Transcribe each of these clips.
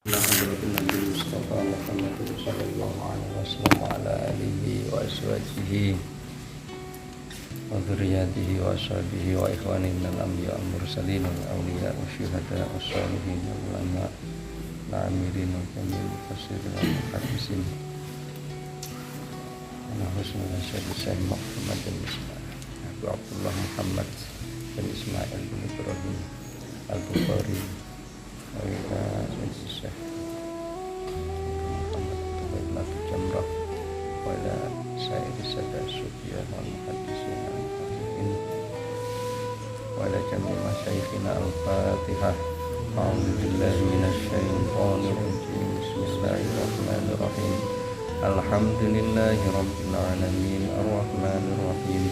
Nabi Mustafa Muhammad sallallahu alaihi wasallam wa ala alihi wa azwajihi wa dzurriyyatihi wa ashabihi wa ikhwanihi minal anbiya wal mursalin wal awliya wa syuhada was shalihin wal ulama wal amirin wal kamil mufassirin wal muhaddisin wa husnul syahid Muhammad bin Ismail Abu Abdullah Muhammad bin Ismail bin Ibrahim Al-Bukhari wa ila Syekh Muhammad Jamrah wa ila Sayyid Sada Sufyan wal Muhaddisin al-Fatihin wa ila jami' masyayikhina al-Fatihah. A'udzu billahi minasy syaithanir rajim. Bismillahirrahmanirrahim. Alhamdulillahi rabbil alamin arrahmanir rahim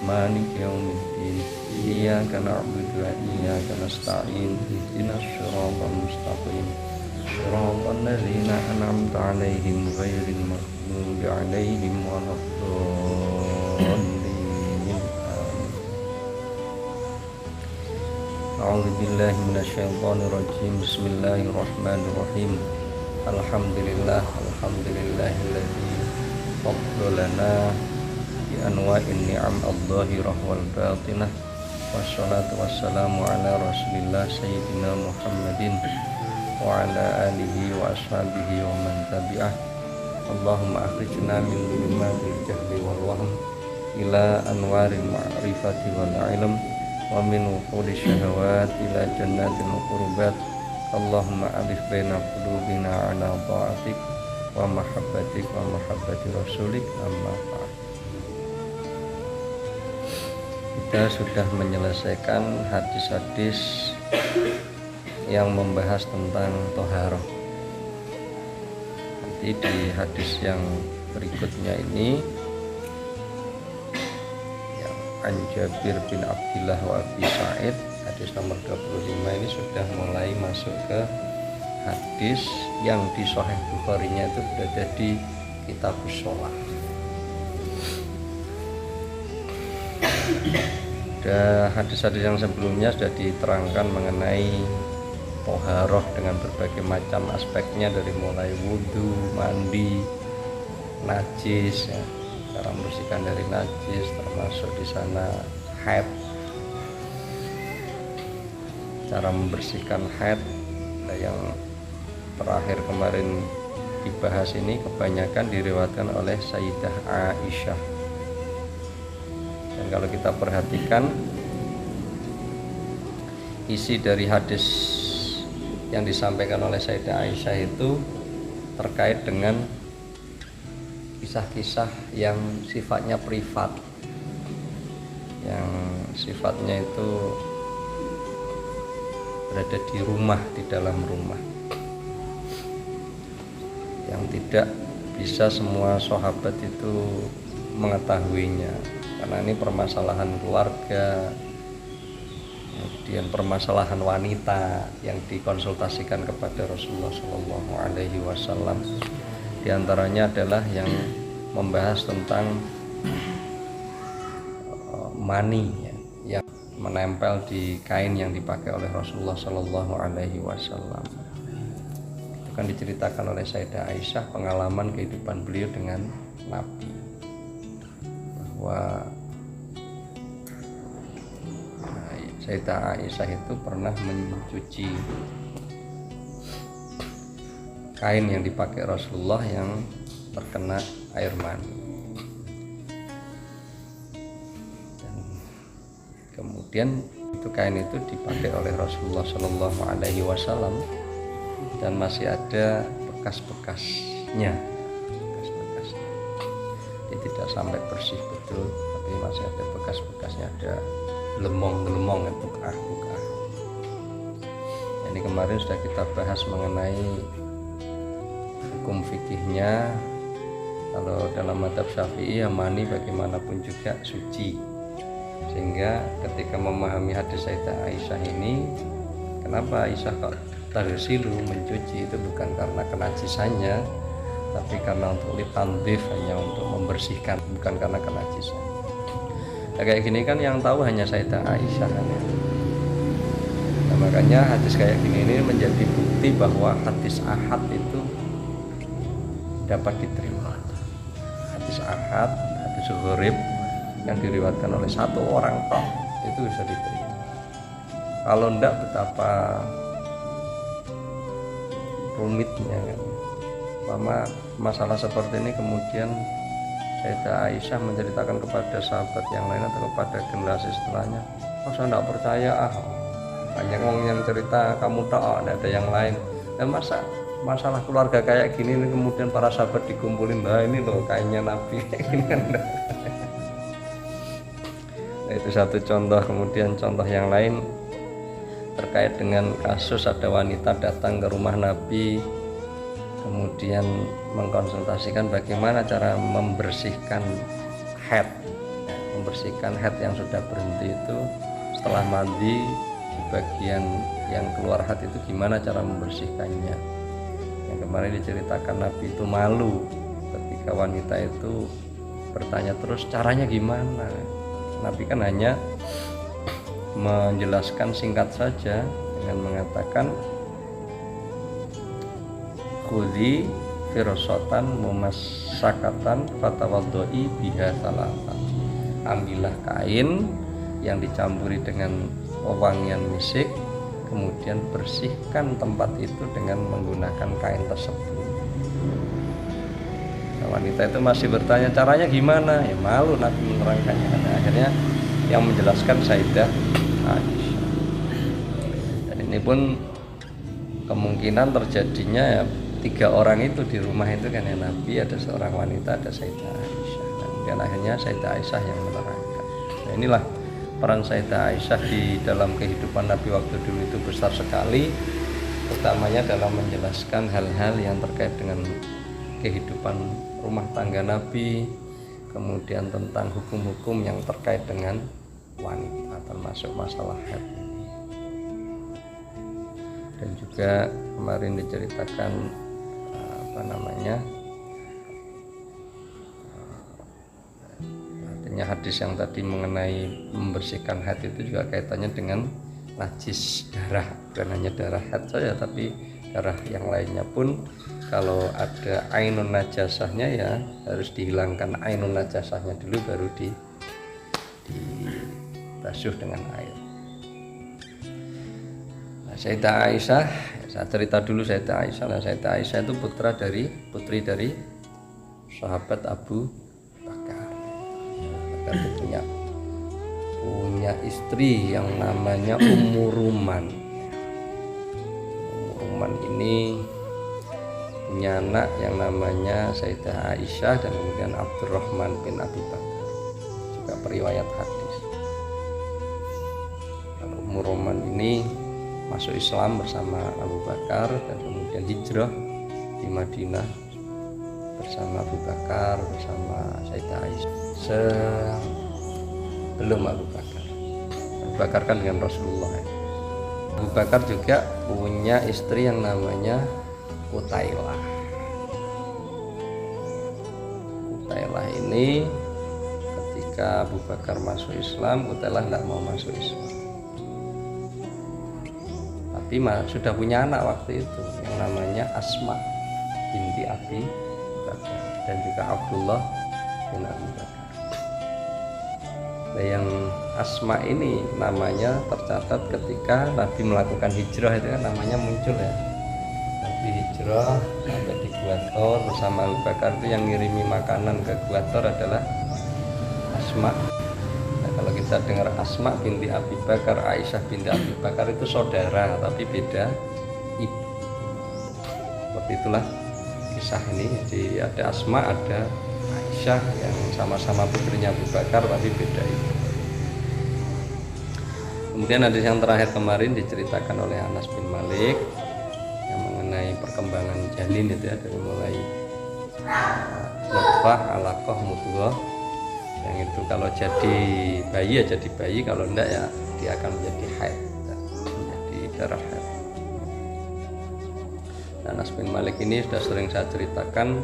maliki yaumiddin iyyaka na'budu wa iyyaka nasta'in ihdinas siratal mustaqim siratal ladzina an'amta 'alaihim ghairil maghdubi 'alaihim waladdallin. A'udzu billahi minasyaitonir rajim. Bismillahirrahmanirrahim. Alhamdulillahilladzi faddalana bi anwa'in ni'am adh-dhahirah wal batinah. Wassalatu wassalamu ala rasulillah sayyidina Muhammadin wa ala alihi wa ashabihi wa man tabi'ah. Allahumma akhrijna min dhulumatil jahli wal wahm ila anwaril ma'rifati wal ilm wa min wuhuli syahawat ila jannatil qurbat. Allahumma alif baina qulubina ala ta'atik wa mahabbatik wa mahabbati rasulik. Amma ba'd. Kita sudah menyelesaikan hadis-hadis yang membahas tentang toharoh. Nanti di hadis yang berikutnya ini yang an Jabir bin Abdillah wa Abi Sa'id, hadis nomor 25 ini sudah mulai masuk ke hadis yang di Sahih Bukhari-nya itu berada di Kitabus Shalah. Dan hadis-hadis yang sebelumnya sudah diterangkan mengenai toharoh dengan berbagai macam aspeknya, dari mulai wudhu, mandi, najis, ya, cara membersihkan dari najis, termasuk di sana haid, cara membersihkan haid. Nah, yang terakhir kemarin dibahas ini kebanyakan diriwayatkan oleh Sayyidah Aisyah. Dan kalau kita perhatikan isi dari hadis yang disampaikan oleh Sayyidah Aisyah itu terkait dengan kisah-kisah yang sifatnya privat, yang sifatnya itu berada di rumah, di dalam rumah, yang tidak bisa semua sahabat itu mengetahuinya, karena ini permasalahan keluarga, kemudian permasalahan wanita yang dikonsultasikan kepada Rasulullah Shallallahu Alaihi Wasallam. Di antaranya adalah yang membahas tentang mani, ya, yang menempel di kain yang dipakai oleh Rasulullah Shallallahu Alaihi Wasallam. Itu kan diceritakan oleh Sayyidah Aisyah, pengalaman kehidupan beliau dengan Nabi, bahwa Sayyidah Aisyah itu pernah mencuci kain yang dipakai Rasulullah yang terkena air mani. Dan kemudian itu kain itu dipakai oleh Rasulullah Shallallahu Alaihi Wasallam dan masih ada bekas-bekasnya. Jadi tidak sampai bersih betul, tapi masih ada bekas-bekasnya, ada lemong-lemong, buka. Ini kemarin sudah kita bahas mengenai hukum fikihnya. Kalau dalam mazhab Syafi'i, ya mani bagaimanapun juga suci, sehingga ketika memahami hadis Sayyidah Aisyah ini, kenapa Aisyah kok taghsilu, mencuci, itu bukan karena kenajisannya, tapi karena untuk litandif, hanya untuk membersihkan, bukan karena kenajisan. Nah, kayak gini kan yang tahu hanya Sayyidah Aisyah kan, ya. Nah, makanya hadis kayak gini ini menjadi bukti bahwa hadis ahad itu dapat diterima. Hadis ahad, hadis gharib yang diriwayatkan oleh satu orang tok itu bisa diterima. Kalau enggak, betapa rumitnya kan. Masalah seperti ini kemudian Sayyidah Aisyah menceritakan kepada sahabat yang lain atau kepada generasi setelahnya, saya enggak percaya, banyak orang yang cerita kamu tak, enggak ada yang lain. Dan masalah keluarga kayak gini ini kemudian para sahabat dikumpulin, nah ini loh kayaknya Nabi ini kan. Nah, itu satu contoh. Kemudian contoh yang lain terkait dengan kasus ada wanita datang ke rumah Nabi, kemudian mengkonsultasikan bagaimana cara membersihkan haid. Membersihkan haid yang sudah berhenti itu setelah mandi, di bagian yang keluar haid itu gimana cara membersihkannya. Yang kemarin diceritakan Nabi itu malu ketika wanita itu bertanya terus caranya gimana. Nabi kan hanya menjelaskan singkat saja dengan mengatakan khudhi firasatan mumassakatan fatawaddoi biha salatan. Ambillah kain yang dicampuri dengan wewangian misik, kemudian bersihkan tempat itu dengan menggunakan kain tersebut. Nah, wanita itu masih bertanya caranya gimana, ya malu Nabi menerangkannya. Nah, akhirnya yang menjelaskan Sayyidah Aisyah. Dan ini pun kemungkinan terjadinya ya, 3 orang itu di rumah itu kan ya, Nabi, ada seorang wanita, ada Sayyidah Aisyah. Dan kemudian akhirnya Sayyidah Aisyah yang menerangkan. Nah, inilah peran Sayyidah Aisyah di dalam kehidupan Nabi waktu dulu itu besar sekali, utamanya dalam menjelaskan hal-hal yang terkait dengan kehidupan rumah tangga Nabi, kemudian tentang hukum-hukum yang terkait dengan wanita, termasuk masalah haid. Dan juga kemarin diceritakan artinya hadis yang tadi mengenai membersihkan haid itu juga kaitannya dengan najis darah, bukan hanya darah haid saja tapi darah yang lainnya pun kalau ada ainun najasahnya ya harus dihilangkan ainun najasahnya dulu, baru dibasuh dengan air. Nah, Sayyidah Aisyah, saya cerita dulu Sayyidah Aisyah. Nah, Sayyidah Aisyah itu putri dari sahabat Abu Bakar. Bakar itu punya istri yang namanya Ummu Ruman. Ummu Ruman ini punya anak yang namanya Sayyidah Aisyah dan kemudian Abdurrahman bin Abi Bakar, juga periwayat hadis. Lalu Ummu Ruman ini masuk Islam bersama Abu Bakar dan kemudian hijrah di Madinah bersama Abu Bakar, bersama Sayyidah Aisyah sebelum Abu Bakar. Abu Bakar kan dengan Rasulullah. Abu Bakar juga punya istri yang namanya Qutailah. Qutailah ini ketika Abu Bakar masuk Islam, Qutailah tidak mau masuk Islam. Tapi sudah punya anak waktu itu yang namanya Asma binti Abi Bakar dan juga Abdullah bin Abi Bakar. Nah, yang Asma ini namanya tercatat ketika Nabi melakukan hijrah itu kan namanya muncul ya. Nabi hijrah sampai di Gua Thor bersama Abu Bakar, itu yang ngirimi makanan ke Gua Thor adalah Asma. Nah, kalau kita dengar Asma binti Abi Bakar, Aisyah binti Abi Bakar itu saudara tapi beda ibu. Seperti itulah kisah ini. Jadi ada Asma, ada Aisyah yang sama-sama putrinya Abu Bakar tapi beda ibu. Kemudian hadis yang terakhir kemarin diceritakan oleh Anas bin Malik yang mengenai perkembangan janin itu ya, dari mulai nutfah, alaqah, mudghah. Yang itu kalau jadi bayi ya jadi bayi, kalau enggak ya dia akan menjadi haid, menjadi darah haid. Anas bin Malik ini sudah sering saya ceritakan,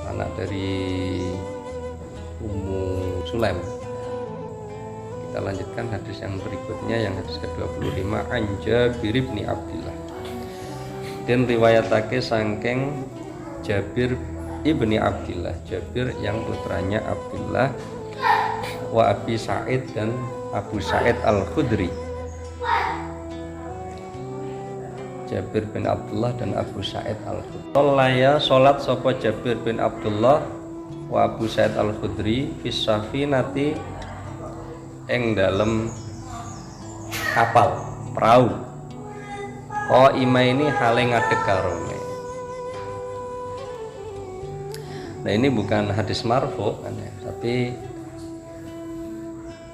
anak dari Ummu Sulaim. Kita lanjutkan hadis yang berikutnya, yang hadis ke-25, an Jabir bin Abdillah. Dan riwayatake saking Jabir ibni Abdillah, Jabir yang putranya Abdullah, wa Abi Sa'id dan Abu Sa'id Al-Khudri. Jabir bin Abdullah dan Abu Sa'id Al-Khudri. Salat sapa Jabir bin Abdullah wa Abu Sa'id Al-Khudri fis safinati ing dalem kapal perahu. Ima ini hale ngadeg karone. Nah, ini bukan hadis marfu kan ya, tapi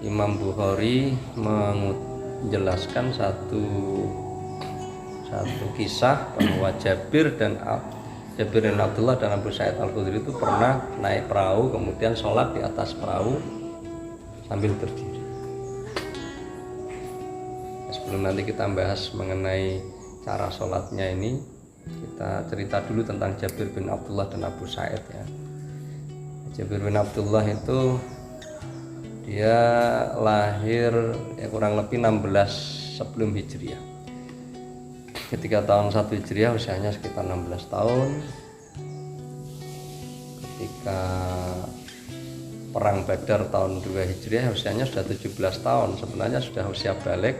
Imam Bukhari menjelaskan satu kisah bahwa Jabir bin Abdullah dan Abu Sa'id Al-Khudri itu pernah naik perahu, kemudian sholat di atas perahu sambil berdiri. Sebelum nanti kita bahas mengenai cara sholatnya ini, kita cerita dulu tentang Jabir bin Abdullah dan Abu Sa'id ya. Jabir bin Abdullah itu dia lahir ya kurang lebih 16 sebelum Hijriah. Ketika tahun 1 Hijriah usianya sekitar 16 tahun. Ketika perang Badar tahun 2 Hijriah usianya sudah 17 tahun. Sebenarnya sudah usia balik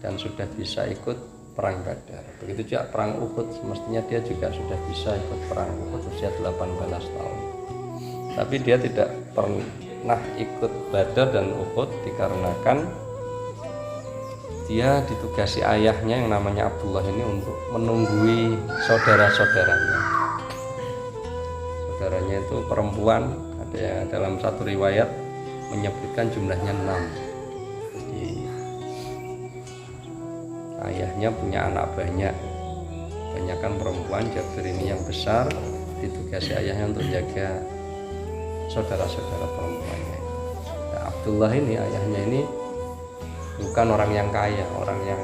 dan sudah bisa ikut perang Badar. Begitu juga perang Uhud, semestinya dia juga sudah bisa ikut perang Uhud usia 18 tahun. Tapi dia tidak pernah ikut Badar dan Uhud dikarenakan dia ditugasi ayahnya yang namanya Abdullah ini untuk menunggui saudara-saudaranya. Saudaranya itu perempuan, ada yang dalam satu riwayat menyebutkan jumlahnya 6. Jadi ayahnya punya anak banyak, banyakkan perempuan. Jabir ini yang besar, ditugasi ayahnya untuk jaga saudara-saudara perempuannya. Nah, Abdullah ini ayahnya ini bukan orang yang kaya, orang yang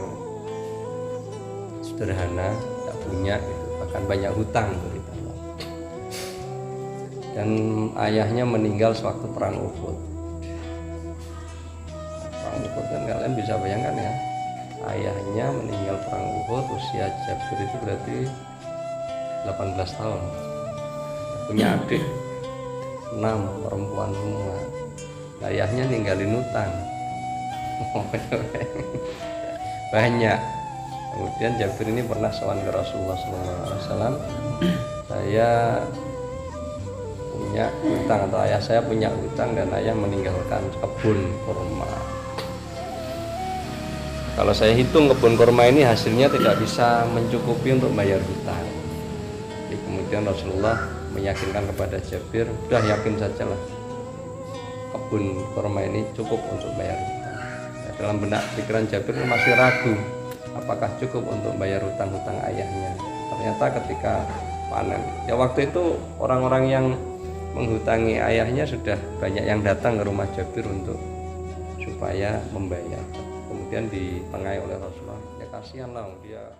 sederhana, tidak punya gitu, bahkan banyak hutang terutama. Dan ayahnya meninggal sewaktu perang Uhud. Perang Uhud kan kalian bisa bayangkan ya, ayahnya meninggal perang Uhud, usia Jabir itu berarti 18 tahun. Punya adik 6 perempuan semua. Ayahnya ninggalin hutang banyak. Kemudian Jabir ini pernah sowan ke Rasulullah SAW, saya punya hutang atau ayah saya punya hutang dan ayah meninggalkan kebun kurma. Kalau saya hitung kebun kurma ini hasilnya tidak bisa mencukupi untuk bayar hutang. Jadi kemudian Rasulullah meyakinkan kepada Jabir, udah yakin sajalah kebun kurma ini cukup untuk bayar hutang. Dalam benak pikiran Jabir masih ragu apakah cukup untuk bayar hutang-hutang ayahnya. Ternyata ketika panen ya, waktu itu orang-orang yang menghutangi ayahnya sudah banyak yang datang ke rumah Jabir untuk supaya membayar. Kemudian ditengahi oleh Rasulullah, ya kasihan lah dia